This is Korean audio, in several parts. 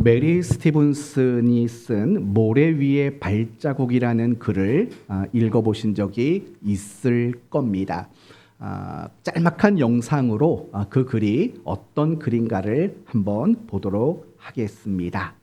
메리 스티븐슨이 쓴 모래 위의 발자국이라는 글을 읽어보신 적이 있을 겁니다. 짤막한 영상으로 그 글이 어떤 글인가를 한번 보도록 하겠습니다.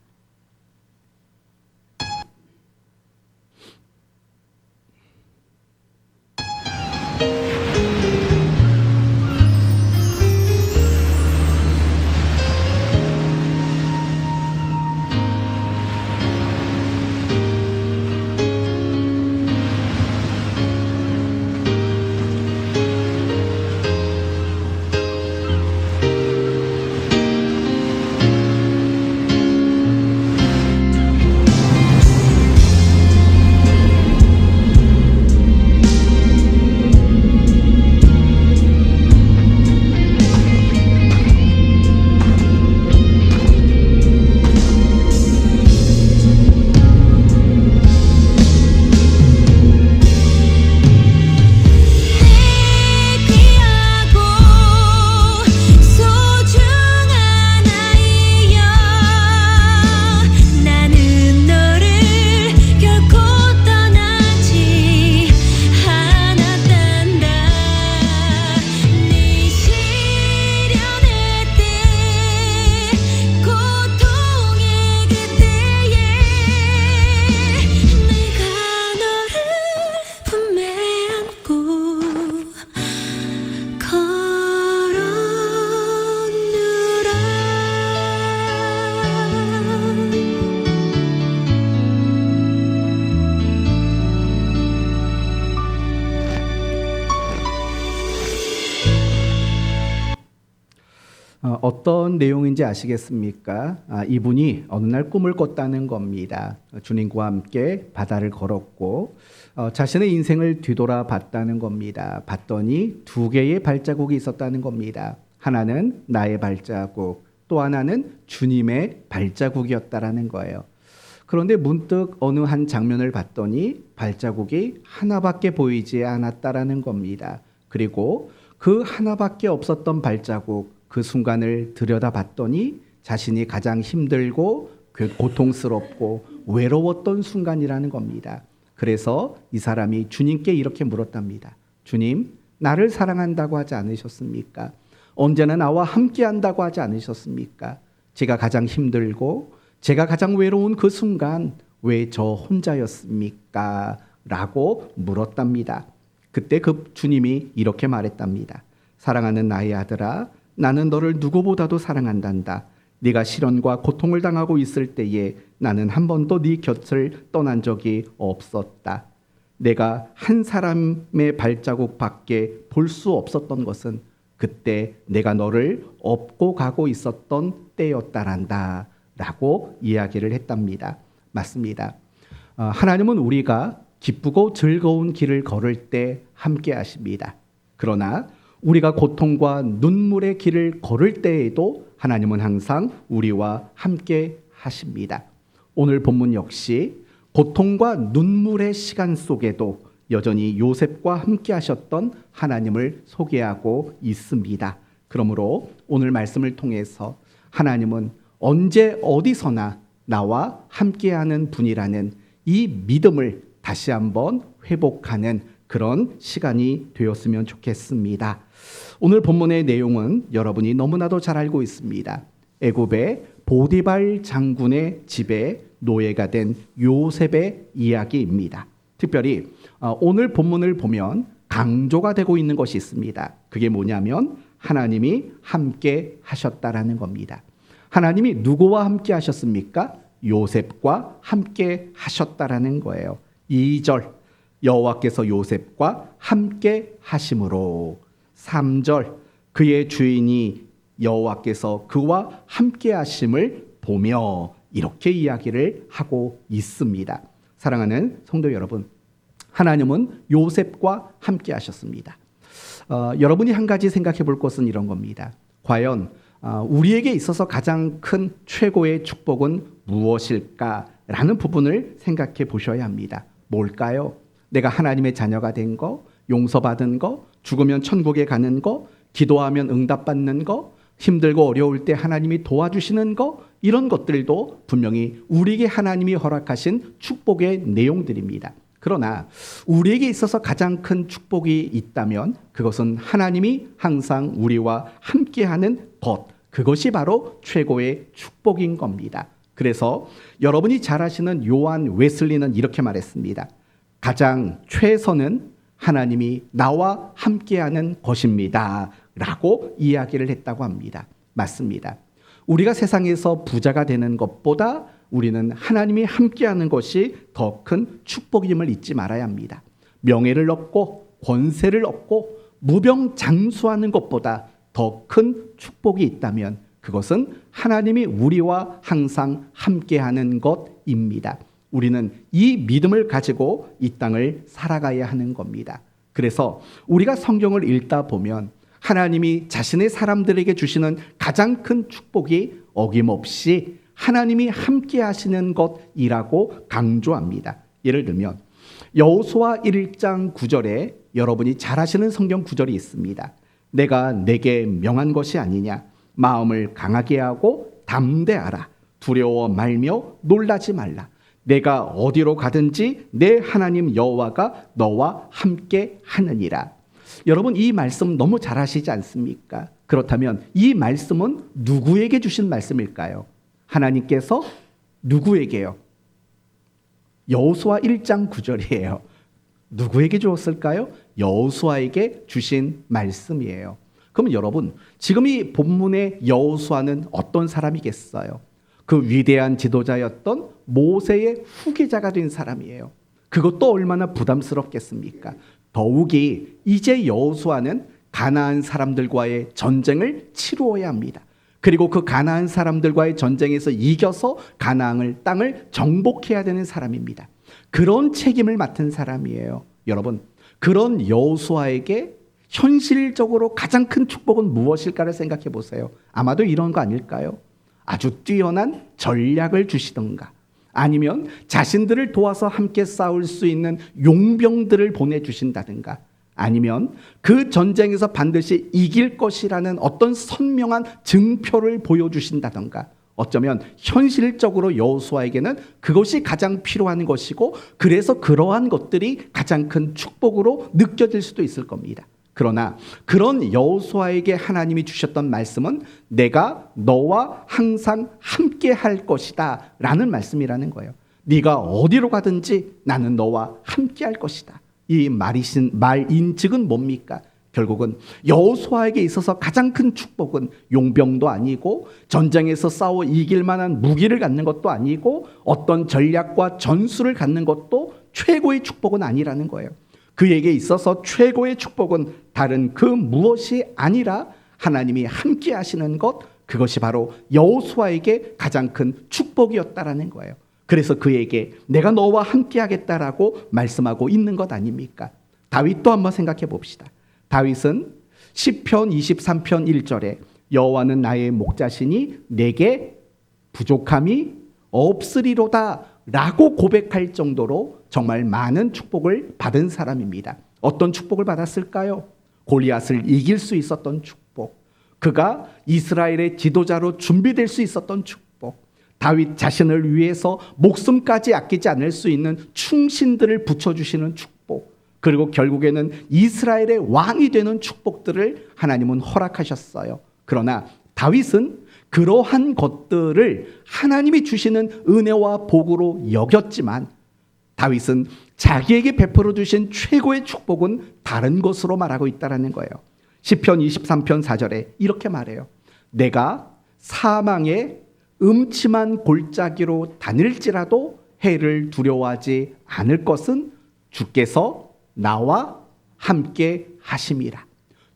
어떤 내용인지 아시겠습니까? 이분이 어느 날 꿈을 꿨다는 겁니다. 주님과 함께 바다를 걸었고 자신의 인생을 뒤돌아봤다는 겁니다. 봤더니 두 개의 발자국이 있었다는 겁니다. 하나는 나의 발자국, 또 하나는 주님의 발자국이었다라는 거예요. 그런데 문득 어느 한 장면을 봤더니 발자국이 하나밖에 보이지 않았다라는 겁니다. 그리고 그 하나밖에 없었던 발자국, 그 순간을 들여다봤더니 자신이 가장 힘들고 고통스럽고 외로웠던 순간이라는 겁니다. 그래서 이 사람이 주님께 이렇게 물었답니다. 주님, 나를 사랑한다고 하지 않으셨습니까? 언제나 나와 함께 한다고 하지 않으셨습니까? 제가 가장 힘들고 제가 가장 외로운 그 순간 왜 저 혼자였습니까? 라고 물었답니다. 그때 그 주님이 이렇게 말했답니다. 사랑하는 나의 아들아, 나는 너를 누구보다도 사랑한단다. 네가 시련과 고통을 당하고 있을 때에 나는 한 번도 네 곁을 떠난 적이 없었다. 내가 한 사람의 발자국밖에 볼 수 없었던 것은 그때 내가 너를 업고 가고 있었던 때였다란다 라고 이야기를 했답니다. 맞습니다. 하나님은 우리가 기쁘고 즐거운 길을 걸을 때 함께 하십니다. 그러나 우리가 고통과 눈물의 길을 걸을 때에도 하나님은 항상 우리와 함께 하십니다. 오늘 본문 역시 고통과 눈물의 시간 속에도 여전히 요셉과 함께 하셨던 하나님을 소개하고 있습니다. 그러므로 오늘 말씀을 통해서 하나님은 언제 어디서나 나와 함께하는 분이라는 이 믿음을 다시 한번 회복하는 그런 시간이 되었으면 좋겠습니다. 오늘 본문의 내용은 여러분이 너무나도 잘 알고 있습니다. 애굽의 보디발 장군의 집에 노예가 된 요셉의 이야기입니다. 특별히 오늘 본문을 보면 강조가 되고 있는 것이 있습니다. 그게 뭐냐면 하나님이 함께 하셨다라는 겁니다. 하나님이 누구와 함께 하셨습니까? 요셉과 함께 하셨다라는 거예요. 2절 여호와께서 요셉과 함께 하심으로, 3절 그의 주인이 여호와께서 그와 함께 하심을 보며, 이렇게 이야기를 하고 있습니다. 사랑하는 성도 여러분, 하나님은 요셉과 함께 하셨습니다. 여러분이 한 가지 생각해 볼 것은 이런 겁니다. 과연 우리에게 있어서 가장 큰 최고의 축복은 무엇일까라는 부분을 생각해 보셔야 합니다. 뭘까요? 내가 하나님의 자녀가 된 거, 용서받은 거, 죽으면 천국에 가는 거, 기도하면 응답받는 거, 힘들고 어려울 때 하나님이 도와주시는 거, 이런 것들도 분명히 우리에게 하나님이 허락하신 축복의 내용들입니다. 그러나 우리에게 있어서 가장 큰 축복이 있다면 그것은 하나님이 항상 우리와 함께하는 것, 그것이 바로 최고의 축복인 겁니다. 그래서 여러분이 잘 아시는 요한 웨슬리는 이렇게 말했습니다. 가장 최선은 하나님이 나와 함께하는 것입니다 라고 이야기를 했다고 합니다. 맞습니다. 우리가 세상에서 부자가 되는 것보다 우리는 하나님이 함께하는 것이 더 큰 축복임을 잊지 말아야 합니다. 명예를 얻고 권세를 얻고 무병장수하는 것보다 더 큰 축복이 있다면 그것은 하나님이 우리와 항상 함께하는 것입니다. 우리는 이 믿음을 가지고 이 땅을 살아가야 하는 겁니다. 그래서 우리가 성경을 읽다 보면 하나님이 자신의 사람들에게 주시는 가장 큰 축복이 어김없이 하나님이 함께 하시는 것이라고 강조합니다. 예를 들면 여호수아 1장 9절에 여러분이 잘 아시는 성경 구절이 있습니다. 내가 내게 명한 것이 아니냐. 마음을 강하게 하고 담대하라. 두려워 말며 놀라지 말라. 내가 어디로 가든지 내 하나님 여호와가 너와 함께 하느니라. 여러분 이 말씀 너무 잘 아시지 않습니까? 그렇다면 이 말씀은 누구에게 주신 말씀일까요? 하나님께서 누구에게요? 여호수아 1장 9절이에요. 누구에게 주었을까요? 여호수아에게 주신 말씀이에요. 그러면 여러분 지금 이 본문의 여호수아는 어떤 사람이겠어요? 그 위대한 지도자였던 모세의 후계자가 된 사람이에요. 그것도 얼마나 부담스럽겠습니까? 더욱이 이제 여호수아는 가나안 사람들과의 전쟁을 치루어야 합니다. 그리고 그 가나안 사람들과의 전쟁에서 이겨서 가나안 땅을 정복해야 되는 사람입니다. 그런 책임을 맡은 사람이에요. 여러분, 그런 여호수아에게 현실적으로 가장 큰 축복은 무엇일까를 생각해 보세요. 아마도 이런 거 아닐까요? 아주 뛰어난 전략을 주시던가 아니면 자신들을 도와서 함께 싸울 수 있는 용병들을 보내주신다든가 아니면 그 전쟁에서 반드시 이길 것이라는 어떤 선명한 증표를 보여주신다든가 어쩌면 현실적으로 여호수아에게는 그것이 가장 필요한 것이고 그래서 그러한 것들이 가장 큰 축복으로 느껴질 수도 있을 겁니다. 그러나 그런 여호수아에게 하나님이 주셨던 말씀은 내가 너와 항상 함께 할 것이다 라는 말씀이라는 거예요. 네가 어디로 가든지 나는 너와 함께 할 것이다. 이 말인즉은 뭡니까? 결국은 여호수아에게 있어서 가장 큰 축복은 용병도 아니고 전쟁에서 싸워 이길 만한 무기를 갖는 것도 아니고 어떤 전략과 전술을 갖는 것도 최고의 축복은 아니라는 거예요. 그에게 있어서 최고의 축복은 다른 그 무엇이 아니라 하나님이 함께 하시는 것, 그것이 바로 여호수아에게 가장 큰 축복이었다라는 거예요. 그래서 그에게 내가 너와 함께 하겠다라고 말씀하고 있는 것 아닙니까? 다윗도 한번 생각해 봅시다. 다윗은 시편 23편 1절에 여호와는 나의 목자시니 내게 부족함이 없으리로다 라고 고백할 정도로 정말 많은 축복을 받은 사람입니다. 어떤 축복을 받았을까요? 골리앗을 이길 수 있었던 축복, 그가 이스라엘의 지도자로 준비될 수 있었던 축복, 다윗 자신을 위해서 목숨까지 아끼지 않을 수 있는 충신들을 붙여주시는 축복, 그리고 결국에는 이스라엘의 왕이 되는 축복들을 하나님은 허락하셨어요. 그러나 다윗은 그러한 것들을 하나님이 주시는 은혜와 복으로 여겼지만 다윗은 자기에게 베풀어 주신 최고의 축복은 다른 것으로 말하고 있다는 거예요. 시편 23편 4절에 이렇게 말해요. 내가 사망의 음침한 골짜기로 다닐지라도 해를 두려워하지 않을 것은 주께서 나와 함께 하심이라.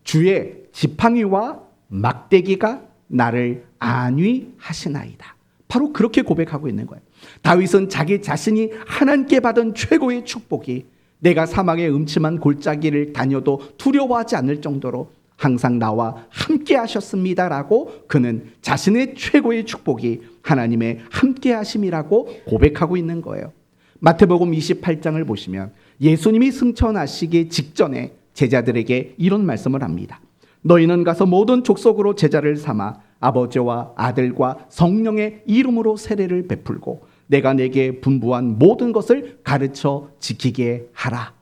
주의 지팡이와 막대기가 나를 안위하시나이다. 바로 그렇게 고백하고 있는 거예요. 다윗은 자기 자신이 하나님께 받은 최고의 축복이 내가 사망의 음침한 골짜기를 다녀도 두려워하지 않을 정도로 항상 나와 함께 하셨습니다라고 그는 자신의 최고의 축복이 하나님의 함께 하심이라고 고백하고 있는 거예요. 마태복음 28장을 보시면 예수님이 승천하시기 직전에 제자들에게 이런 말씀을 합니다. 너희는 가서 모든 족속으로 제자를 삼아 아버지와 아들과 성령의 이름으로 세례를 베풀고 내가 내게 분부한 모든 것을 가르쳐 지키게 하라.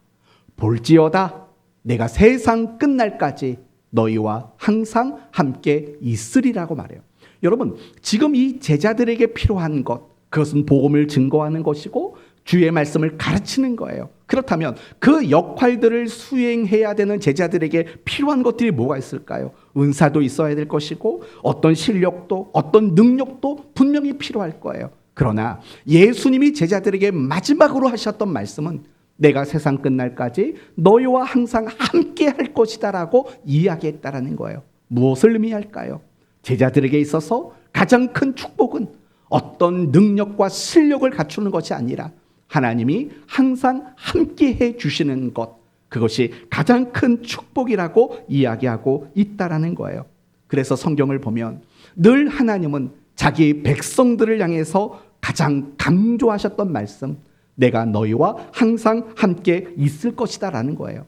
볼지어다 내가 세상 끝날까지 너희와 항상 함께 있으리라고 말해요. 여러분, 지금 이 제자들에게 필요한 것, 그것은 복음을 증거하는 것이고 주의 말씀을 가르치는 거예요. 그렇다면 그 역할들을 수행해야 되는 제자들에게 필요한 것들이 뭐가 있을까요? 은사도 있어야 될 것이고 어떤 실력도 어떤 능력도 분명히 필요할 거예요. 그러나 예수님이 제자들에게 마지막으로 하셨던 말씀은 내가 세상 끝날까지 너희와 항상 함께 할 것이다 라고 이야기했다라는 거예요. 무엇을 의미할까요? 제자들에게 있어서 가장 큰 축복은 어떤 능력과 실력을 갖추는 것이 아니라 하나님이 항상 함께 해 주시는 것, 그것이 가장 큰 축복이라고 이야기하고 있다라는 거예요. 그래서 성경을 보면 늘 하나님은 자기 백성들을 향해서 가장 강조하셨던 말씀, 내가 너희와 항상 함께 있을 것이다 라는 거예요.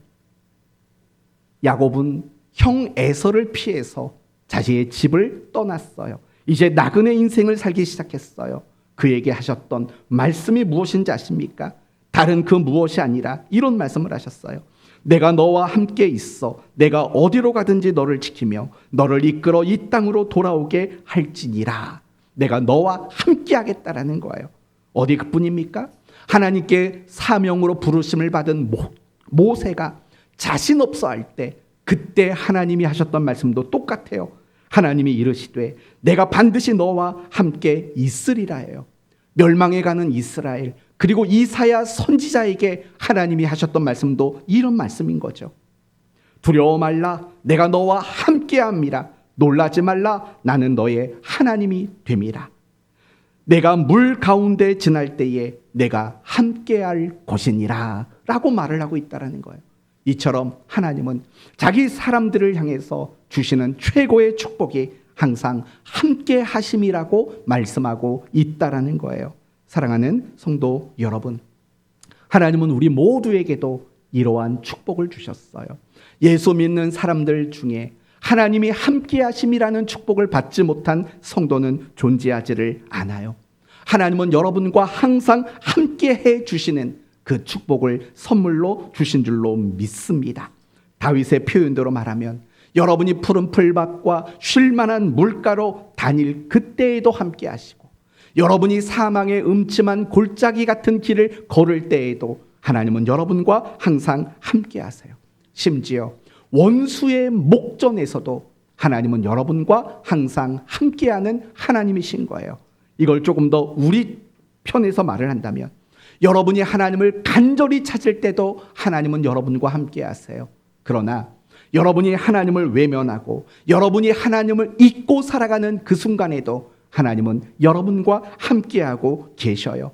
야곱은 형 에서를 피해서 자신의 집을 떠났어요. 이제 나그네 인생을 살기 시작했어요. 그에게 하셨던 말씀이 무엇인지 아십니까? 다른 그 무엇이 아니라 이런 말씀을 하셨어요. 내가 너와 함께 있어 내가 어디로 가든지 너를 지키며 너를 이끌어 이 땅으로 돌아오게 할지니라. 내가 너와 함께 하겠다라는 거예요. 어디 그뿐입니까? 하나님께 사명으로 부르심을 받은 모세가 자신 없어 할 때 그때 하나님이 하셨던 말씀도 똑같아요. 하나님이 이르시되 내가 반드시 너와 함께 있으리라 해요. 멸망해 가는 이스라엘, 그리고 이사야 선지자에게 하나님이 하셨던 말씀도 이런 말씀인 거죠. 두려워 말라 내가 너와 함께함이라. 놀라지 말라 나는 너의 하나님이 됨이라. 내가 물 가운데 지날 때에 내가 함께할 것이니라 라고 말을 하고 있다는 거예요. 이처럼 하나님은 자기 사람들을 향해서 주시는 최고의 축복이 항상 함께 하심이라고 말씀하고 있다라는 거예요. 사랑하는 성도 여러분, 하나님은 우리 모두에게도 이러한 축복을 주셨어요. 예수 믿는 사람들 중에 하나님이 함께 하심이라는 축복을 받지 못한 성도는 존재하지를 않아요. 하나님은 여러분과 항상 함께 해 주시는 그 축복을 선물로 주신 줄로 믿습니다. 다윗의 표현대로 말하면 여러분이 푸른 풀밭과 쉴만한 물가로 다닐 그때에도 함께 하시고 여러분이 사망의 음침한 골짜기 같은 길을 걸을 때에도 하나님은 여러분과 항상 함께 하세요. 심지어 원수의 목전에서도 하나님은 여러분과 항상 함께하는 하나님이신 거예요. 이걸 조금 더 우리 편에서 말을 한다면 여러분이 하나님을 간절히 찾을 때도 하나님은 여러분과 함께 하세요. 그러나 여러분이 하나님을 외면하고 여러분이 하나님을 잊고 살아가는 그 순간에도 하나님은 여러분과 함께하고 계셔요.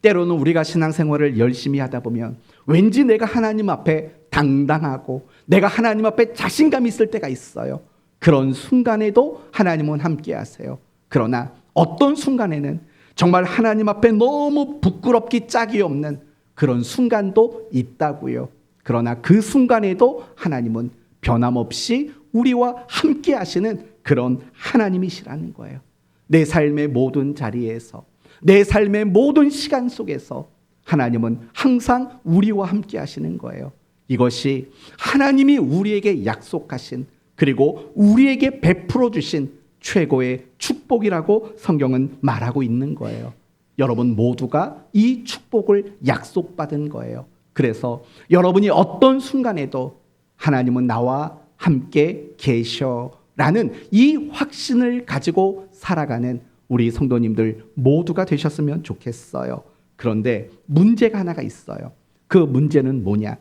때로는 우리가 신앙생활을 열심히 하다 보면 왠지 내가 하나님 앞에 당당하고 내가 하나님 앞에 자신감 있을 때가 있어요. 그런 순간에도 하나님은 함께 하세요. 그러나 어떤 순간에는 정말 하나님 앞에 너무 부끄럽기 짝이 없는 그런 순간도 있다고요. 그러나 그 순간에도 하나님은 변함없이 우리와 함께 하시는 그런 하나님이시라는 거예요. 내 삶의 모든 자리에서, 내 삶의 모든 시간 속에서 하나님은 항상 우리와 함께 하시는 거예요. 이것이 하나님이 우리에게 약속하신, 그리고 우리에게 베풀어 주신 최고의 축복이라고 성경은 말하고 있는 거예요. 여러분 모두가 이 축복을 약속받은 거예요. 그래서 여러분이 어떤 순간에도 하나님은 나와 함께 계셔라는 이 확신을 가지고 살아가는 우리 성도님들 모두가 되셨으면 좋겠어요. 그런데 문제가 하나가 있어요. 그 문제는 뭐냐?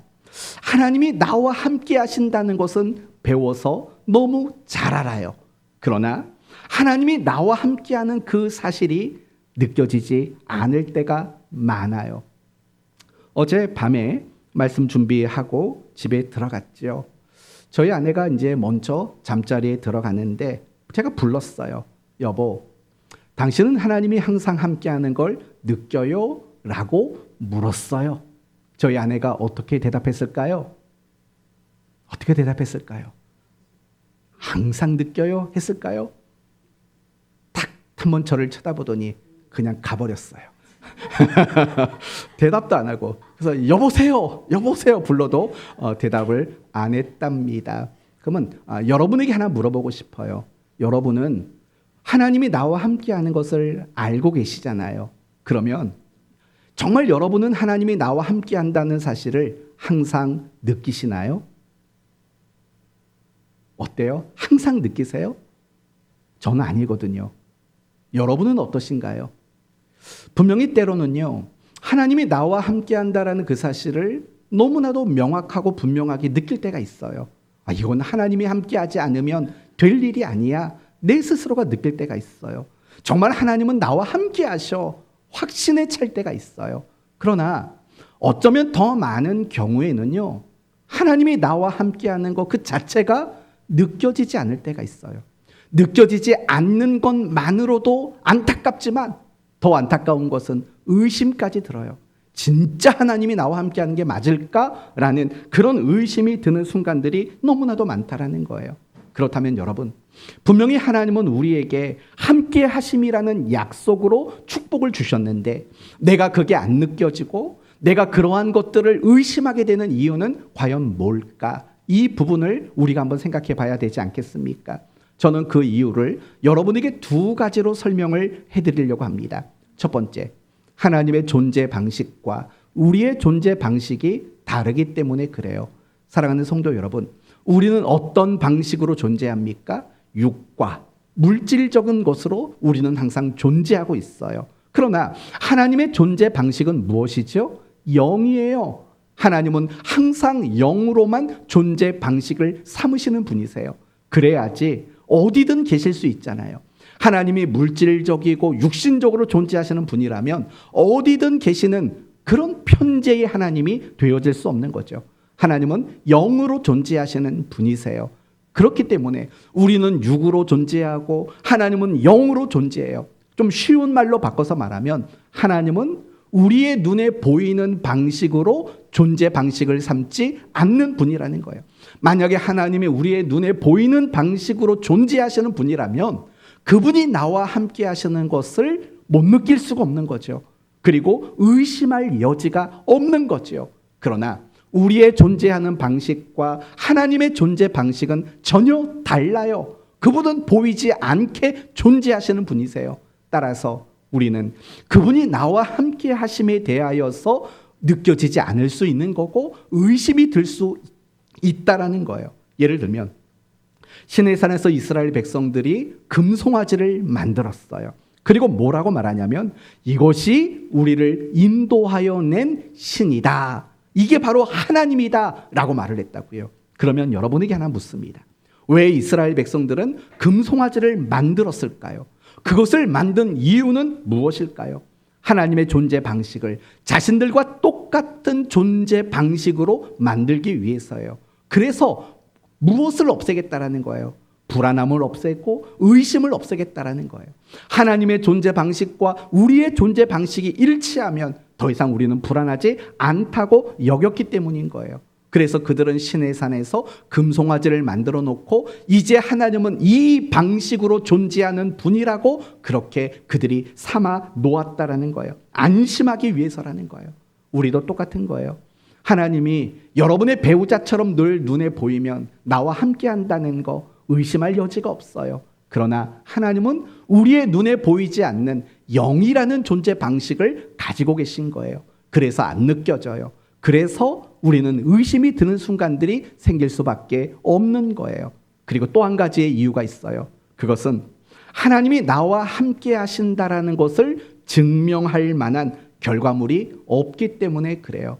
하나님이 나와 함께 하신다는 것은 배워서 너무 잘 알아요. 그러나 하나님이 나와 함께하는 그 사실이 느껴지지 않을 때가 많아요. 어제 밤에 말씀 준비하고 집에 들어갔죠. 저희 아내가 이제 먼저 잠자리에 들어가는데 제가 불렀어요. 여보, 당신은 하나님이 항상 함께하는 걸 느껴요? 라고 물었어요. 저희 아내가 어떻게 대답했을까요? 어떻게 대답했을까요? 항상 느껴요? 했을까요? 탁 한번 저를 쳐다보더니 그냥 가버렸어요. 대답도 안 하고, 그래서 여보세요 불러도 대답을 안 했답니다. 그러면 여러분에게 하나 물어보고 싶어요. 여러분은 하나님이 나와 함께하는 것을 알고 계시잖아요. 그러면 정말 여러분은 하나님이 나와 함께한다는 사실을 항상 느끼시나요? 어때요? 항상 느끼세요? 저는 아니거든요. 여러분은 어떠신가요? 분명히 때로는요, 하나님이 나와 함께한다라는 그 사실을 너무나도 명확하고 분명하게 느낄 때가 있어요. 이건 하나님이 함께하지 않으면 될 일이 아니야. 내 스스로가 느낄 때가 있어요. 정말 하나님은 나와 함께하셔. 확신에 찰 때가 있어요. 그러나 어쩌면 더 많은 경우에는요, 하나님이 나와 함께하는 것 그 자체가 느껴지지 않을 때가 있어요. 느껴지지 않는 것만으로도 안타깝지만 더 안타까운 것은 의심까지 들어요. 진짜 하나님이 나와 함께하는 게 맞을까라는 그런 의심이 드는 순간들이 너무나도 많다라는 거예요. 그렇다면 여러분, 분명히 하나님은 우리에게 함께 하심이라는 약속으로 축복을 주셨는데 내가 그게 안 느껴지고 내가 그러한 것들을 의심하게 되는 이유는 과연 뭘까? 이 부분을 우리가 한번 생각해 봐야 되지 않겠습니까? 저는 그 이유를 여러분에게 두 가지로 설명을 해드리려고 합니다. 첫 번째, 하나님의 존재 방식과 우리의 존재 방식이 다르기 때문에 그래요. 사랑하는 성도 여러분, 우리는 어떤 방식으로 존재합니까? 육과 물질적인 것으로 우리는 항상 존재하고 있어요. 그러나 하나님의 존재 방식은 무엇이죠? 영이에요. 하나님은 항상 영으로만 존재 방식을 삼으시는 분이세요. 그래야지 어디든 계실 수 있잖아요. 하나님이 물질적이고 육신적으로 존재하시는 분이라면 어디든 계시는 그런 편재의 하나님이 되어질 수 없는 거죠. 하나님은 영으로 존재하시는 분이세요. 그렇기 때문에 우리는 육으로 존재하고 하나님은 영으로 존재해요. 좀 쉬운 말로 바꿔서 말하면 하나님은 우리의 눈에 보이는 방식으로 존재 방식을 삼지 않는 분이라는 거예요. 만약에 하나님이 우리의 눈에 보이는 방식으로 존재하시는 분이라면 그분이 나와 함께 하시는 것을 못 느낄 수가 없는 거죠. 그리고 의심할 여지가 없는 거죠. 그러나 우리의 존재하는 방식과 하나님의 존재 방식은 전혀 달라요. 그분은 보이지 않게 존재하시는 분이세요. 따라서 우리는 그분이 나와 함께 하심에 대하여서 느껴지지 않을 수 있는 거고 의심이 들 수 있다라는 거예요. 예를 들면 시내산에서 이스라엘 백성들이 금송아지를 만들었어요. 그리고 뭐라고 말하냐면 이것이 우리를 인도하여 낸 신이다. 이게 바로 하나님이다 라고 말을 했다고요. 그러면 여러분에게 하나 묻습니다. 왜 이스라엘 백성들은 금송아지를 만들었을까요? 그것을 만든 이유는 무엇일까요? 하나님의 존재 방식을 자신들과 똑같은 존재 방식으로 만들기 위해서예요. 그래서 무엇을 없애겠다라는 거예요? 불안함을 없애고 의심을 없애겠다라는 거예요. 하나님의 존재 방식과 우리의 존재 방식이 일치하면 더 이상 우리는 불안하지 않다고 여겼기 때문인 거예요. 그래서 그들은 시내산에서 금송아지를 만들어 놓고 이제 하나님은 이 방식으로 존재하는 분이라고 그렇게 그들이 삼아 놓았다라는 거예요. 안심하기 위해서라는 거예요. 우리도 똑같은 거예요. 하나님이 여러분의 배우자처럼 늘 눈에 보이면 나와 함께 한다는 거 의심할 여지가 없어요. 그러나 하나님은 우리의 눈에 보이지 않는 영이라는 존재 방식을 가지고 계신 거예요. 그래서 안 느껴져요. 그래서 우리는 의심이 드는 순간들이 생길 수밖에 없는 거예요. 그리고 또 한 가지의 이유가 있어요. 그것은 하나님이 나와 함께 하신다라는 것을 증명할 만한 결과물이 없기 때문에 그래요.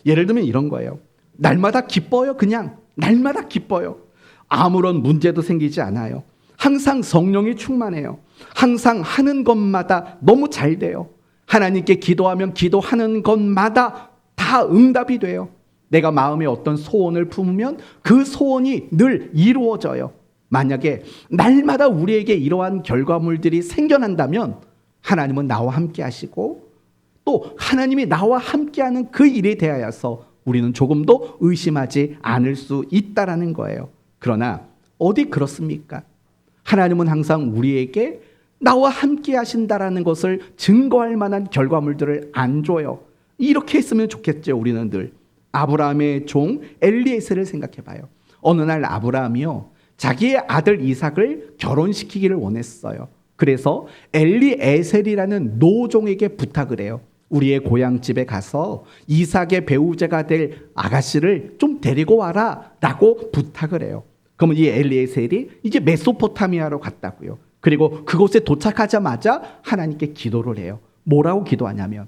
예를 들면 이런 거예요. 날마다 기뻐요. 그냥 날마다 기뻐요. 아무런 문제도 생기지 않아요. 항상 성령이 충만해요. 항상 하는 것마다 너무 잘 돼요. 하나님께 기도하면 기도하는 것마다 다 응답이 돼요. 내가 마음에 어떤 소원을 품으면 그 소원이 늘 이루어져요. 만약에 날마다 우리에게 이러한 결과물들이 생겨난다면 하나님은 나와 함께 하시고 또 하나님이 나와 함께하는 그 일에 대하여서 우리는 조금도 의심하지 않을 수 있다라는 거예요. 그러나 어디 그렇습니까? 하나님은 항상 우리에게 나와 함께 하신다라는 것을 증거할 만한 결과물들을 안 줘요. 이렇게 했으면 좋겠죠. 우리는 늘 아브라함의 종 엘리에셀을 생각해 봐요. 어느 날 아브라함이요, 자기의 아들 이삭을 결혼시키기를 원했어요. 그래서 엘리에셀이라는 노종에게 부탁을 해요. 우리의 고향집에 가서 이삭의 배우자가 될 아가씨를 좀 데리고 와라 라고 부탁을 해요. 그러면 이 엘리에셀이 이제 메소포타미아로 갔다고요. 그리고 그곳에 도착하자마자 하나님께 기도를 해요. 뭐라고 기도하냐면,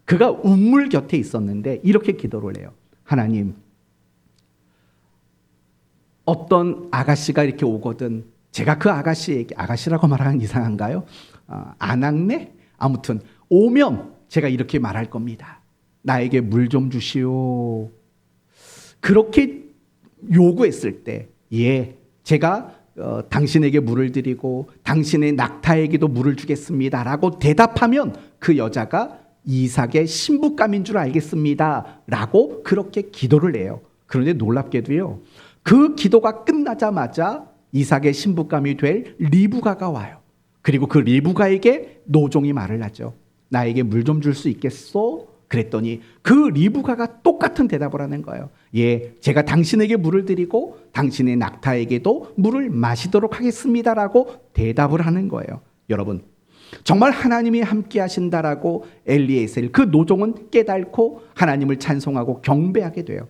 그가 우물 곁에 있었는데 이렇게 기도를 해요. 하나님, 어떤 아가씨가 이렇게 오거든 제가 그 아가씨에게, 아가씨라고 말하면 이상한가요? 아낙네? 아무튼 오면 제가 이렇게 말할 겁니다. 나에게 물 좀 주시오. 그렇게 요구했을 때, 예, 제가 당신에게 물을 드리고 당신의 낙타에게도 물을 주겠습니다 라고 대답하면 그 여자가 이삭의 신부감인 줄 알겠습니다 라고 그렇게 기도를 해요. 그런데 놀랍게도요, 그 기도가 끝나자마자 이삭의 신부감이 될 리브가가 와요. 그리고 그 리브가에게 노종이 말을 하죠. 나에게 물 좀 줄 수 있겠소? 그랬더니 그 리브가가 똑같은 대답을 하는 거예요. 예, 제가 당신에게 물을 드리고 당신의 낙타에게도 물을 마시도록 하겠습니다라고 대답을 하는 거예요. 여러분, 정말 하나님이 함께 하신다라고 엘리에셀 그 노종은 깨닫고 하나님을 찬송하고 경배하게 돼요.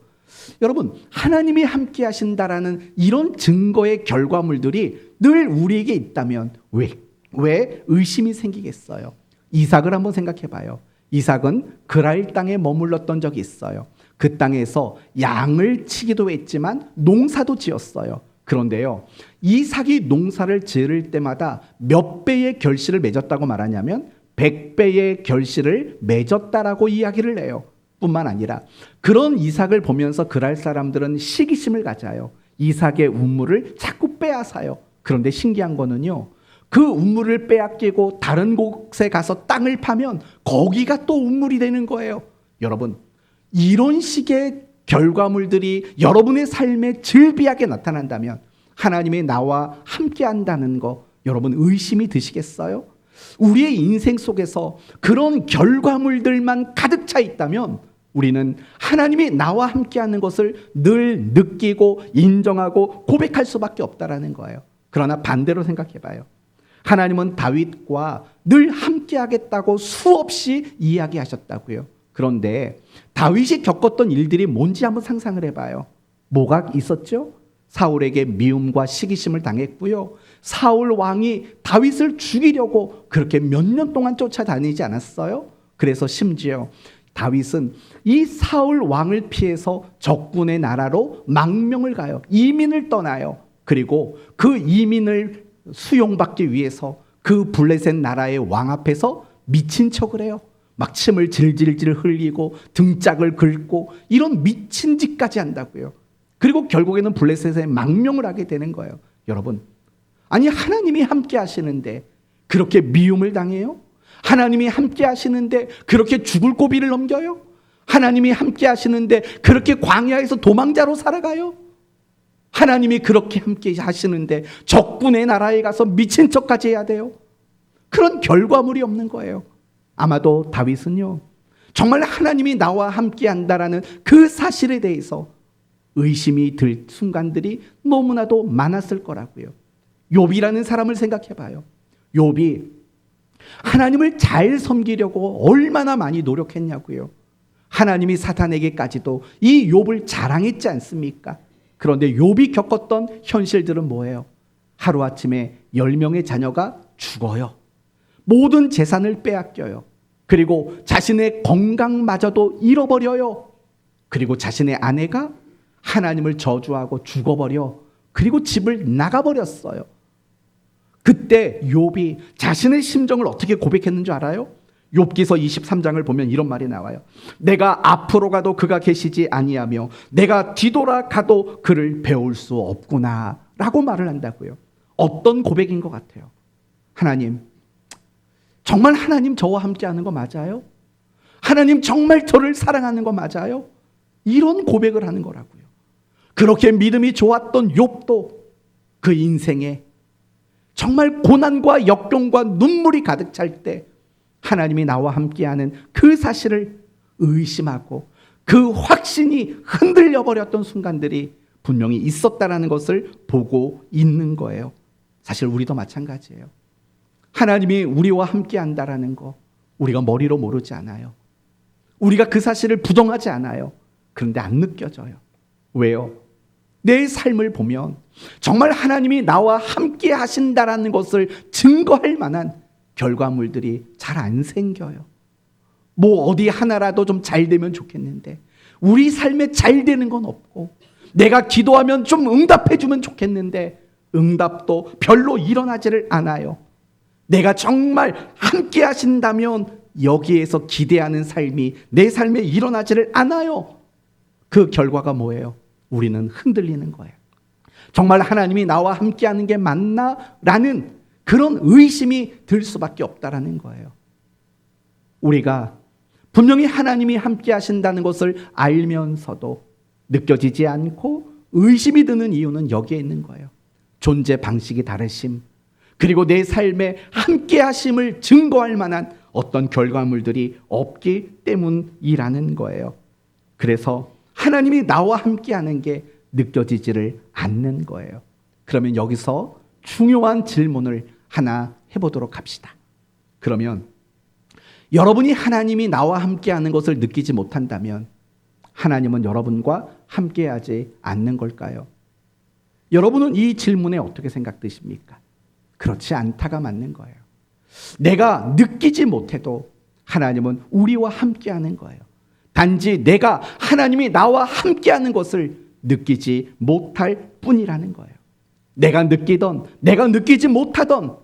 여러분, 하나님이 함께 하신다라는 이런 증거의 결과물들이 늘 우리에게 있다면 왜 의심이 생기겠어요? 이삭을 한번 생각해 봐요. 이삭은 그랄 땅에 머물렀던 적이 있어요. 그 땅에서 양을 치기도 했지만 농사도 지었어요. 그런데요, 이삭이 농사를 지을 때마다 몇 배의 결실을 맺었다고 말하냐면 100배의 결실을 맺었다라고 이야기를 해요. 뿐만 아니라 그런 이삭을 보면서 그랄 사람들은 시기심을 가져요. 이삭의 우물을 자꾸 빼앗아요. 그런데 신기한 거는요, 그 우물을 빼앗기고 다른 곳에 가서 땅을 파면 거기가 또 우물이 되는 거예요. 여러분, 이런 식의 결과물들이 여러분의 삶에 즐비하게 나타난다면 하나님의 나와 함께 한다는 거 여러분 의심이 드시겠어요? 우리의 인생 속에서 그런 결과물들만 가득 차 있다면 우리는 하나님이 나와 함께하는 것을 늘 느끼고 인정하고 고백할 수밖에 없다라는 거예요. 그러나 반대로 생각해 봐요. 하나님은 다윗과 늘 함께하겠다고 수없이 이야기하셨다고요. 그런데 다윗이 겪었던 일들이 뭔지 한번 상상을 해봐요. 뭐가 있었죠? 사울에게 미움과 시기심을 당했고요. 사울 왕이 다윗을 죽이려고 그렇게 몇 년 동안 쫓아다니지 않았어요? 그래서 심지어 다윗은 이 사울 왕을 피해서 적군의 나라로 망명을 가요. 이민을 떠나요. 그리고 그 이민을 수용받기 위해서 그 블레셋 나라의 왕 앞에서 미친 척을 해요. 막 침을 질질질 흘리고 등짝을 긁고 이런 미친 짓까지 한다고요. 그리고 결국에는 블레셋에 망명을 하게 되는 거예요. 여러분, 아니 하나님이 함께 하시는데 그렇게 미움을 당해요? 하나님이 함께 하시는데 그렇게 죽을 고비를 넘겨요? 하나님이 함께 하시는데 그렇게 광야에서 도망자로 살아가요? 하나님이 그렇게 함께 하시는데 적군의 나라에 가서 미친 척까지 해야 돼요? 그런 결과물이 없는 거예요. 아마도 다윗은요, 정말 하나님이 나와 함께 한다라는 그 사실에 대해서 의심이 들 순간들이 너무나도 많았을 거라고요. 욥이라는 사람을 생각해 봐요. 욥이 하나님을 잘 섬기려고 얼마나 많이 노력했냐고요. 하나님이 사탄에게까지도 이 욥을 자랑했지 않습니까? 그런데 욥이 겪었던 현실들은 뭐예요? 하루아침에 10명의 자녀가 죽어요. 모든 재산을 빼앗겨요. 그리고 자신의 건강마저도 잃어버려요. 그리고 자신의 아내가 하나님을 저주하고 죽어버려. 그리고 집을 나가버렸어요. 그때 욥이 자신의 심정을 어떻게 고백했는 줄 알아요? 욥기서 23장을 보면 이런 말이 나와요. 내가 앞으로 가도 그가 계시지 아니하며 내가 뒤돌아가도 그를 배울 수 없구나 라고 말을 한다고요. 어떤 고백인 것 같아요? 하나님, 정말 하나님 저와 함께하는 거 맞아요? 하나님 정말 저를 사랑하는 거 맞아요? 이런 고백을 하는 거라고요. 그렇게 믿음이 좋았던 욥도 그 인생에 정말 고난과 역경과 눈물이 가득 찰 때 하나님이 나와 함께하는 그 사실을 의심하고 그 확신이 흔들려 버렸던 순간들이 분명히 있었다라는 것을 보고 있는 거예요. 사실 우리도 마찬가지예요. 하나님이 우리와 함께한다라는 거 우리가 머리로 모르지 않아요. 우리가 그 사실을 부정하지 않아요. 그런데 안 느껴져요. 왜요? 내 삶을 보면 정말 하나님이 나와 함께 하신다라는 것을 증거할 만한 결과물들이 잘 안 생겨요. 뭐 어디 하나라도 좀 잘 되면 좋겠는데 우리 삶에 잘 되는 건 없고, 내가 기도하면 좀 응답해 주면 좋겠는데 응답도 별로 일어나지를 않아요. 내가 정말 함께 하신다면 여기에서 기대하는 삶이 내 삶에 일어나지를 않아요. 그 결과가 뭐예요? 우리는 흔들리는 거예요. 정말 하나님이 나와 함께하는 게 맞나? 라는 그런 의심이 들 수밖에 없다라는 거예요. 우리가 분명히 하나님이 함께 하신다는 것을 알면서도 느껴지지 않고 의심이 드는 이유는 여기에 있는 거예요. 존재 방식이 다르심, 그리고 내 삶에 함께 하심을 증거할 만한 어떤 결과물들이 없기 때문이라는 거예요. 그래서 하나님이 나와 함께하는 게 느껴지지를 않는 거예요. 그러면 여기서 중요한 질문을 하나 해보도록 합시다. 그러면 여러분이 하나님이 나와 함께하는 것을 느끼지 못한다면 하나님은 여러분과 함께하지 않는 걸까요? 여러분은 이 질문에 어떻게 생각되십니까? 그렇지 않다가 맞는 거예요. 내가 느끼지 못해도 하나님은 우리와 함께하는 거예요. 단지 내가 하나님이 나와 함께하는 것을 느끼지 못할 뿐이라는 거예요. 내가 느끼던 내가 느끼지 못하던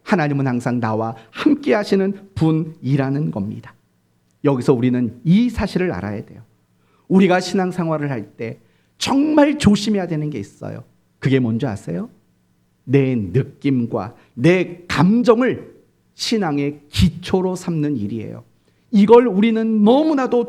하나님은 항상 나와 함께 하시는 분이라는 겁니다. 여기서 우리는 이 사실을 알아야 돼요. 우리가 신앙생활을 할 때 정말 조심해야 되는 게 있어요. 그게 뭔지 아세요? 내 느낌과 내 감정을 신앙의 기초로 삼는 일이에요. 이걸 우리는 너무나도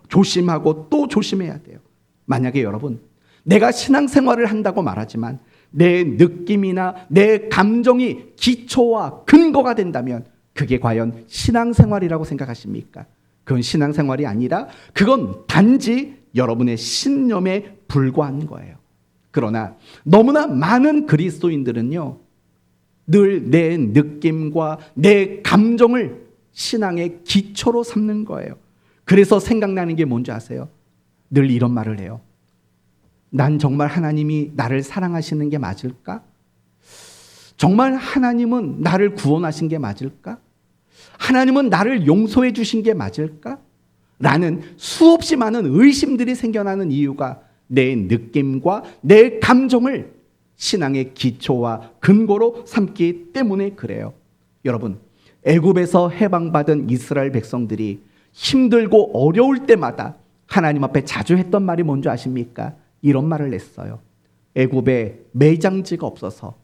조심하고 또 조심해야 돼요. 만약에 여러분, 내가 신앙생활을 한다고 말하지만 내 느낌이나 내 감정이 기초와 근거가 된다면 그게 과연 신앙생활이라고 생각하십니까? 그건 신앙생활이 아니라 그건 단지 여러분의 신념에 불과한 거예요. 그러나 너무나 많은 그리스도인들은요, 늘 내 느낌과 내 감정을 신앙의 기초로 삼는 거예요. 그래서 생각나는 게 뭔지 아세요? 늘 이런 말을 해요. 난 정말 하나님이 나를 사랑하시는 게 맞을까? 정말 하나님은 나를 구원하신 게 맞을까? 하나님은 나를 용서해 주신 게 맞을까? 라는 수없이 많은 의심들이 생겨나는 이유가 내 느낌과 내 감정을 신앙의 기초와 근거로 삼기 때문에 그래요. 여러분, 애굽에서 해방받은 이스라엘 백성들이 힘들고 어려울 때마다 하나님 앞에 자주 했던 말이 뭔지 아십니까? 이런 말을 했어요. 애굽에 매장지가 없어서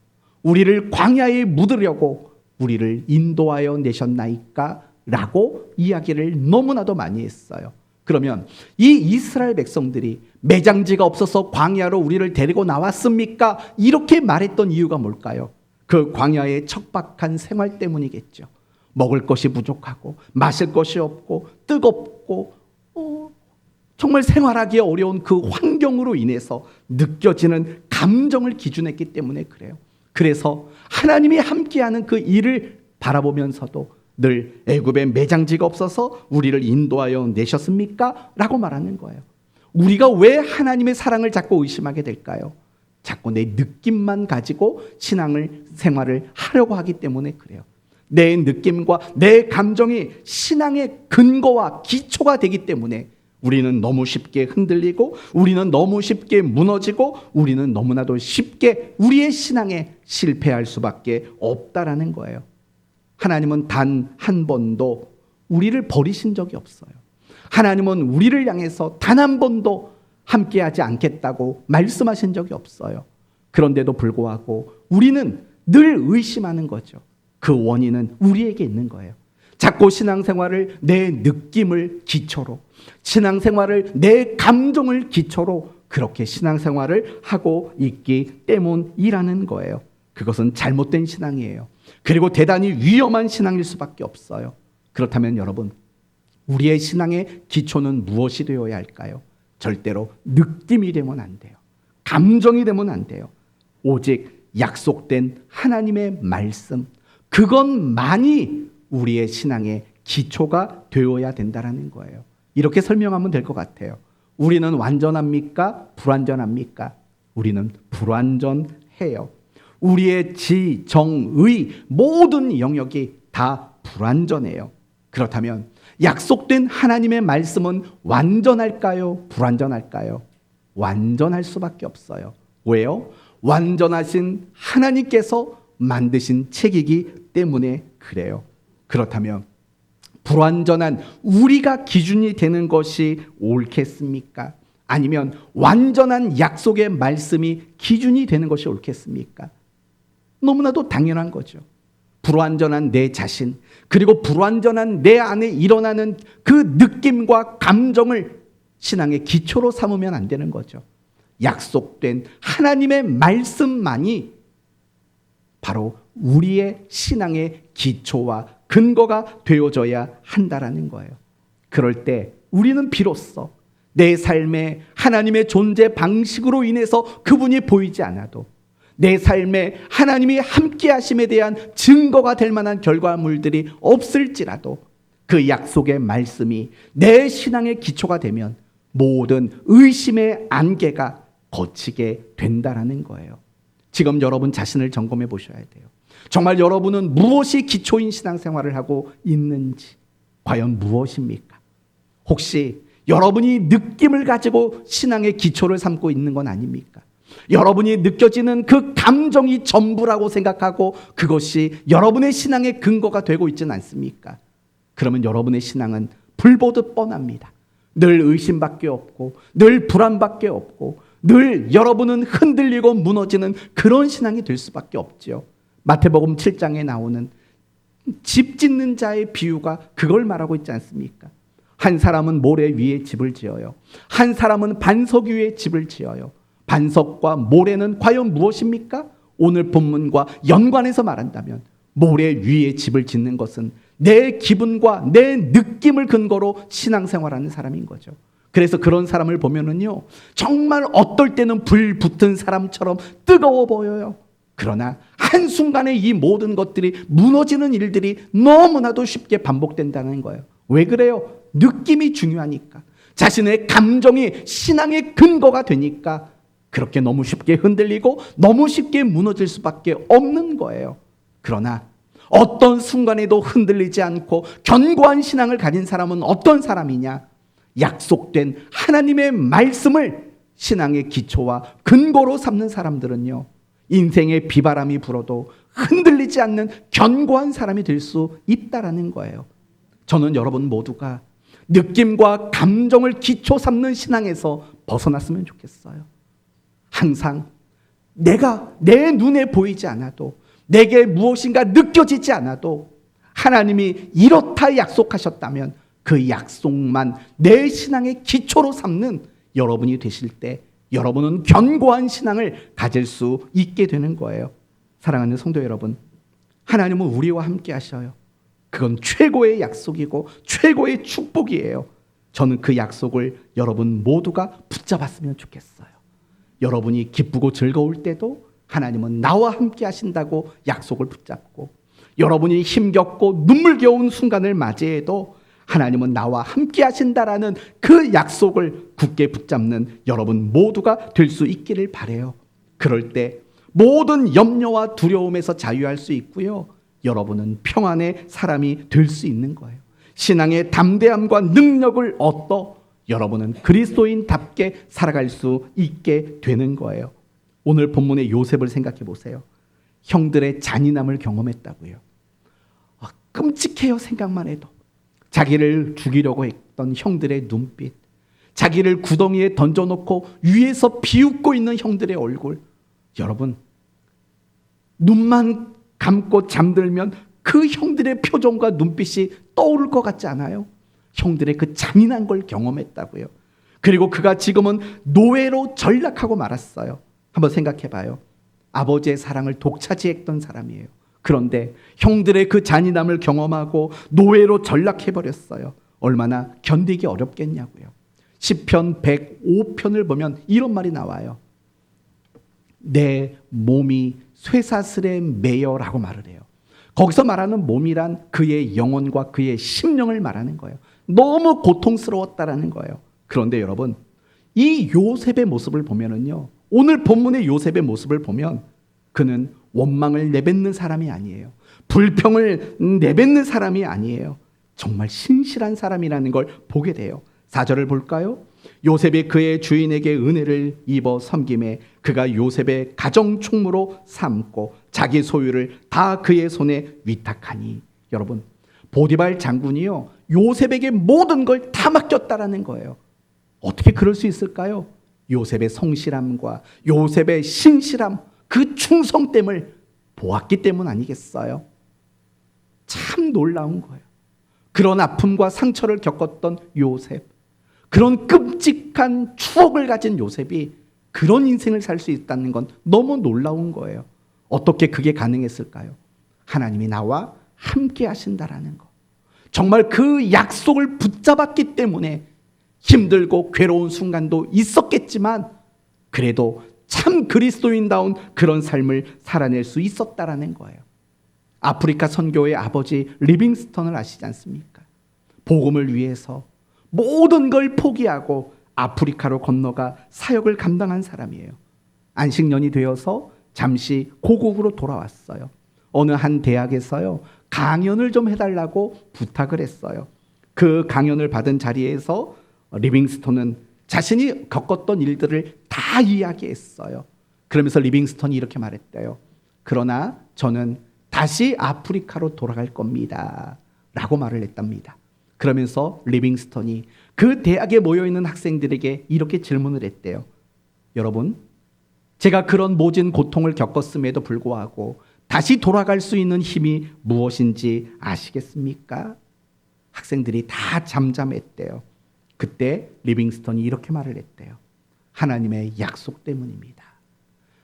우리를 광야에 묻으려고 우리를 인도하여 내셨나이까? 라고 이야기를 너무나도 많이 했어요. 그러면 이 이스라엘 백성들이 매장지가 없어서 광야로 우리를 데리고 나왔습니까? 이렇게 말했던 이유가 뭘까요? 그 광야의 척박한 생활 때문이겠죠. 먹을 것이 부족하고 마실 것이 없고 뜨겁고 정말 생활하기 어려운 그 환경으로 인해서 느껴지는 감정을 기준했기 때문에 그래요. 그래서 하나님이 함께하는 그 일을 바라보면서도 늘 애굽에 매장지가 없어서 우리를 인도하여 내셨습니까? 라고 말하는 거예요. 우리가 왜 하나님의 사랑을 자꾸 의심하게 될까요? 자꾸 내 느낌만 가지고 생활을 하려고 하기 때문에 그래요. 내 느낌과 내 감정이 신앙의 근거와 기초가 되기 때문에 우리는 너무 쉽게 흔들리고 우리는 너무 쉽게 무너지고 우리는 너무나도 쉽게 우리의 신앙에 실패할 수밖에 없다라는 거예요. 하나님은 단 한 번도 우리를 버리신 적이 없어요. 하나님은 우리를 향해서 단 한 번도 함께하지 않겠다고 말씀하신 적이 없어요. 그런데도 불구하고 우리는 늘 의심하는 거죠. 그 원인은 우리에게 있는 거예요. 자꾸 신앙생활을 내 느낌을 기초로, 신앙생활을 내 감정을 기초로 그렇게 신앙생활을 하고 있기 때문이라는 거예요. 그것은 잘못된 신앙이에요. 그리고 대단히 위험한 신앙일 수밖에 없어요. 그렇다면 여러분, 우리의 신앙의 기초는 무엇이 되어야 할까요? 절대로 느낌이 되면 안 돼요. 감정이 되면 안 돼요. 오직 약속된 하나님의 말씀, 그것만이 우리의 신앙의 기초가 되어야 된다는 거예요. 이렇게 설명하면 될 것 같아요. 우리는 완전합니까? 불완전합니까? 우리는 불완전해요. 우리의 지, 정, 의 모든 영역이 다 불완전해요. 그렇다면 약속된 하나님의 말씀은 완전할까요? 불완전할까요? 완전할 수밖에 없어요. 왜요? 완전하신 하나님께서 만드신 책이기 때문에 그래요. 그렇다면 불완전한 우리가 기준이 되는 것이 옳겠습니까? 아니면 완전한 약속의 말씀이 기준이 되는 것이 옳겠습니까? 너무나도 당연한 거죠. 불완전한 내 자신, 그리고 불완전한 내 안에 일어나는 그 느낌과 감정을 신앙의 기초로 삼으면 안 되는 거죠. 약속된 하나님의 말씀만이 바로 우리의 신앙의 기초와 근거가 되어져야 한다라는 거예요. 그럴 때 우리는 비로소 내 삶에 하나님의 존재 방식으로 인해서 그분이 보이지 않아도 내 삶에 하나님이 함께 하심에 대한 증거가 될 만한 결과물들이 없을지라도 그 약속의 말씀이 내 신앙의 기초가 되면 모든 의심의 안개가 거치게 된다라는 거예요. 지금 여러분 자신을 점검해 보셔야 돼요. 정말 여러분은 무엇이 기초인 신앙생활을 하고 있는지, 과연 무엇입니까? 혹시 여러분이 느낌을 가지고 신앙의 기초를 삼고 있는 건 아닙니까? 여러분이 느껴지는 그 감정이 전부라고 생각하고 그것이 여러분의 신앙의 근거가 되고 있지는 않습니까? 그러면 여러분의 신앙은 불보듯 뻔합니다. 늘 의심밖에 없고 늘 불안밖에 없고 늘 여러분은 흔들리고 무너지는 그런 신앙이 될 수밖에 없지요. 마태복음 7장에 나오는 집 짓는 자의 비유가 그걸 말하고 있지 않습니까? 한 사람은 모래 위에 집을 지어요. 한 사람은 반석 위에 집을 지어요. 반석과 모래는 과연 무엇입니까? 오늘 본문과 연관해서 말한다면 모래 위에 집을 짓는 것은 내 기분과 내 느낌을 근거로 신앙생활하는 사람인 거죠. 그래서 그런 사람을 보면은요, 정말 어떨 때는 불 붙은 사람처럼 뜨거워 보여요. 그러나 한순간에 이 모든 것들이 무너지는 일들이 너무나도 쉽게 반복된다는 거예요. 왜 그래요? 느낌이 중요하니까. 자신의 감정이 신앙의 근거가 되니까 그렇게 너무 쉽게 흔들리고 너무 쉽게 무너질 수밖에 없는 거예요. 그러나 어떤 순간에도 흔들리지 않고 견고한 신앙을 가진 사람은 어떤 사람이냐? 약속된 하나님의 말씀을 신앙의 기초와 근거로 삼는 사람들은요, 인생의 비바람이 불어도 흔들리지 않는 견고한 사람이 될 수 있다라는 거예요. 저는 여러분 모두가 느낌과 감정을 기초 삼는 신앙에서 벗어났으면 좋겠어요. 항상 내가 내 눈에 보이지 않아도, 내게 무엇인가 느껴지지 않아도 하나님이 이렇다 약속하셨다면 그 약속만 내 신앙의 기초로 삼는 여러분이 되실 때 여러분은 견고한 신앙을 가질 수 있게 되는 거예요. 사랑하는 성도 여러분, 하나님은 우리와 함께 하셔요. 그건 최고의 약속이고 최고의 축복이에요. 저는 그 약속을 여러분 모두가 붙잡았으면 좋겠어요. 여러분이 기쁘고 즐거울 때도 하나님은 나와 함께 하신다고 약속을 붙잡고, 여러분이 힘겹고 눈물겨운 순간을 맞이해도 하나님은 나와 함께 하신다라는 그 약속을 굳게 붙잡는 여러분 모두가 될 수 있기를 바라요. 그럴 때 모든 염려와 두려움에서 자유할 수 있고요, 여러분은 평안의 사람이 될 수 있는 거예요. 신앙의 담대함과 능력을 얻어 여러분은 그리스도인답게 살아갈 수 있게 되는 거예요. 오늘 본문의 요셉을 생각해 보세요. 형들의 잔인함을 경험했다고요. 끔찍해요. 생각만 해도. 자기를 죽이려고 했던 형들의 눈빛, 자기를 구덩이에 던져놓고 위에서 비웃고 있는 형들의 얼굴. 여러분, 눈만 감고 잠들면 그 형들의 표정과 눈빛이 떠오를 것 같지 않아요? 형들의 그 잔인한 걸 경험했다고요. 그리고 그가 지금은 노예로 전락하고 말았어요. 한번 생각해 봐요. 아버지의 사랑을 독차지했던 사람이에요. 그런데 형들의 그 잔인함을 경험하고 노예로 전락해 버렸어요. 얼마나 견디기 어렵겠냐고요. 시편 105편을 보면 이런 말이 나와요. 내 몸이 쇠사슬에 매여라고 말을 해요. 거기서 말하는 몸이란 그의 영혼과 그의 심령을 말하는 거예요. 너무 고통스러웠다라는 거예요. 그런데 여러분, 이 요셉의 모습을 보면은요, 오늘 본문의 요셉의 모습을 보면 그는 원망을 내뱉는 사람이 아니에요. 불평을 내뱉는 사람이 아니에요. 정말 신실한 사람이라는 걸 보게 돼요. 4절을 볼까요? 요셉이 그의 주인에게 은혜를 입어 섬김에 그가 요셉의 가정 총무로 삼고 자기 소유를 다 그의 손에 위탁하니. 여러분, 보디발 장군이요, 요셉에게 모든 걸 다 맡겼다라는 거예요. 어떻게 그럴 수 있을까요? 요셉의 성실함과 요셉의 신실함, 그 충성됨을 보았기 때문 아니겠어요? 참 놀라운 거예요. 그런 아픔과 상처를 겪었던 요셉, 그런 끔찍한 추억을 가진 요셉이 그런 인생을 살 수 있다는 건 너무 놀라운 거예요. 어떻게 그게 가능했을까요? 하나님이 나와 함께 하신다라는 거. 정말 그 약속을 붙잡았기 때문에 힘들고 괴로운 순간도 있었겠지만 그래도 참 그리스도인다운 그런 삶을 살아낼 수 있었다라는 거예요. 아프리카 선교의 아버지 리빙스턴을 아시지 않습니까? 복음을 위해서 모든 걸 포기하고 아프리카로 건너가 사역을 감당한 사람이에요. 안식년이 되어서 잠시 고국으로 돌아왔어요. 어느 한 대학에서요, 강연을 좀 해달라고 부탁을 했어요. 그 강연을 받은 자리에서 리빙스턴은 자신이 겪었던 일들을 다 이야기했어요. 그러면서 리빙스턴이 이렇게 말했대요. 그러나 저는 다시 아프리카로 돌아갈 겁니다 라고 말을 했답니다. 그러면서 리빙스턴이 그 대학에 모여있는 학생들에게 이렇게 질문을 했대요. 여러분, 제가 그런 모진 고통을 겪었음에도 불구하고 다시 돌아갈 수 있는 힘이 무엇인지 아시겠습니까? 학생들이 다 잠잠했대요. 그때 리빙스턴이 이렇게 말을 했대요. 하나님의 약속 때문입니다.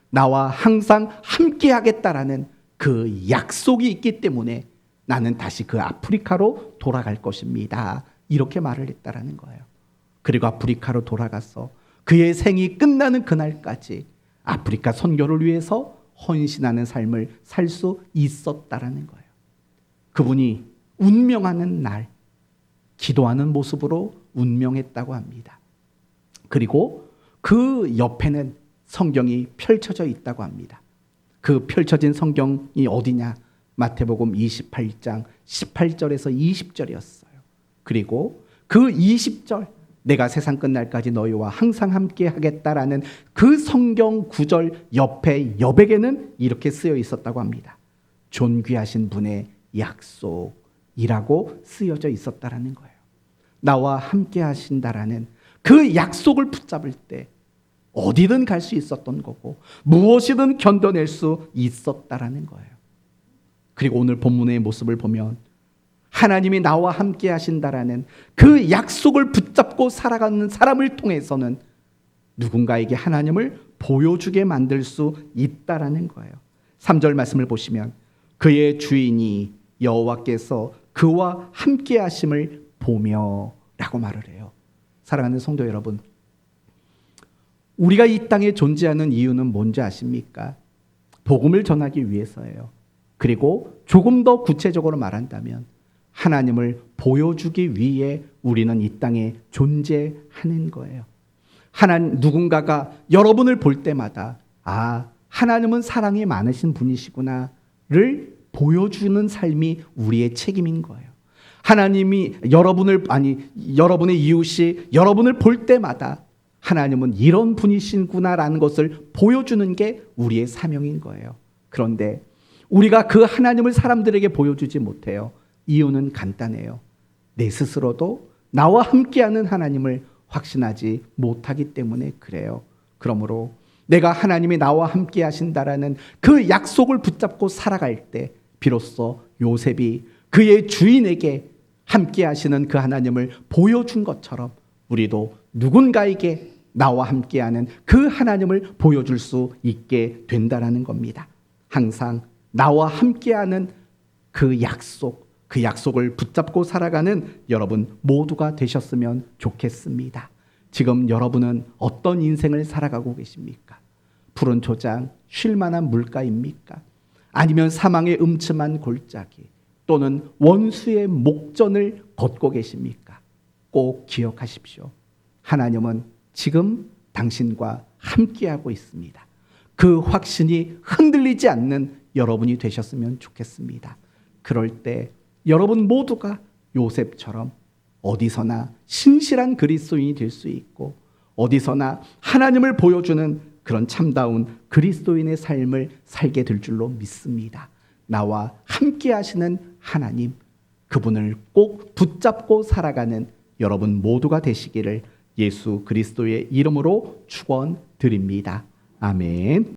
나와 항상 함께 하겠다라는 그 약속이 있기 때문에 나는 다시 그 아프리카로 돌아갈 것입니다. 이렇게 말을 했다라는 거예요. 그리고 아프리카로 돌아가서 그의 생이 끝나는 그날까지 아프리카 선교를 위해서 헌신하는 삶을 살 수 있었다라는 거예요. 그분이 운명하는 날, 기도하는 모습으로 운명했다고 합니다. 그리고 그 옆에는 성경이 펼쳐져 있다고 합니다. 그 펼쳐진 성경이 어디냐? 마태복음 28장 18절에서 20절이었어요. 그리고 그 20절, 내가 세상 끝날까지 너희와 항상 함께 하겠다라는 그 성경 구절 옆에 여백에는 이렇게 쓰여 있었다고 합니다. 존귀하신 분의 약속이라고 쓰여져 있었다라는 거예요. 나와 함께 하신다라는 그 약속을 붙잡을 때 어디든 갈 수 있었던 거고 무엇이든 견뎌낼 수 있었다라는 거예요. 그리고 오늘 본문의 모습을 보면 하나님이 나와 함께 하신다라는 그 약속을 붙잡고 살아가는 사람을 통해서는 누군가에게 하나님을 보여주게 만들 수 있다라는 거예요. 3절 말씀을 보시면 그의 주인이 여호와께서 그와 함께 하심을 보며 라고 말을 해요. 사랑하는 성도 여러분, 우리가 이 땅에 존재하는 이유는 뭔지 아십니까? 복음을 전하기 위해서예요. 그리고 조금 더 구체적으로 말한다면 하나님을 보여주기 위해 우리는 이 땅에 존재하는 거예요. 누군가가 여러분을 볼 때마다 하나님은 사랑이 많으신 분이시구나를 보여주는 삶이 우리의 책임인 거예요. 하나님이 여러분의 이웃이 여러분을 볼 때마다 하나님은 이런 분이신구나라는 것을 보여주는 게 우리의 사명인 거예요. 그런데 우리가 그 하나님을 사람들에게 보여주지 못해요. 이유는 간단해요. 내 스스로도 나와 함께하는 하나님을 확신하지 못하기 때문에 그래요. 그러므로 내가 하나님이 나와 함께 하신다라는 그 약속을 붙잡고 살아갈 때 비로소 요셉이 그의 주인에게 함께 하시는 그 하나님을 보여준 것처럼 우리도 누군가에게 나와 함께하는 그 하나님을 보여줄 수 있게 된다라는 겁니다. 항상 나와 함께하는 그 약속을 붙잡고 살아가는 여러분 모두가 되셨으면 좋겠습니다. 지금 여러분은 어떤 인생을 살아가고 계십니까? 푸른 초장, 쉴만한 물가입니까? 아니면 사망의 음침한 골짜기 또는 원수의 목전을 걷고 계십니까? 꼭 기억하십시오. 하나님은 지금 당신과 함께하고 있습니다. 그 확신이 흔들리지 않는 여러분이 되셨으면 좋겠습니다. 그럴 때 여러분 모두가 요셉처럼 어디서나 신실한 그리스도인이 될 수 있고 어디서나 하나님을 보여주는 그런 참다운 그리스도인의 삶을 살게 될 줄로 믿습니다. 나와 함께 하시는 하나님, 그분을 꼭 붙잡고 살아가는 여러분 모두가 되시기를 예수 그리스도의 이름으로 축원드립니다. 아멘.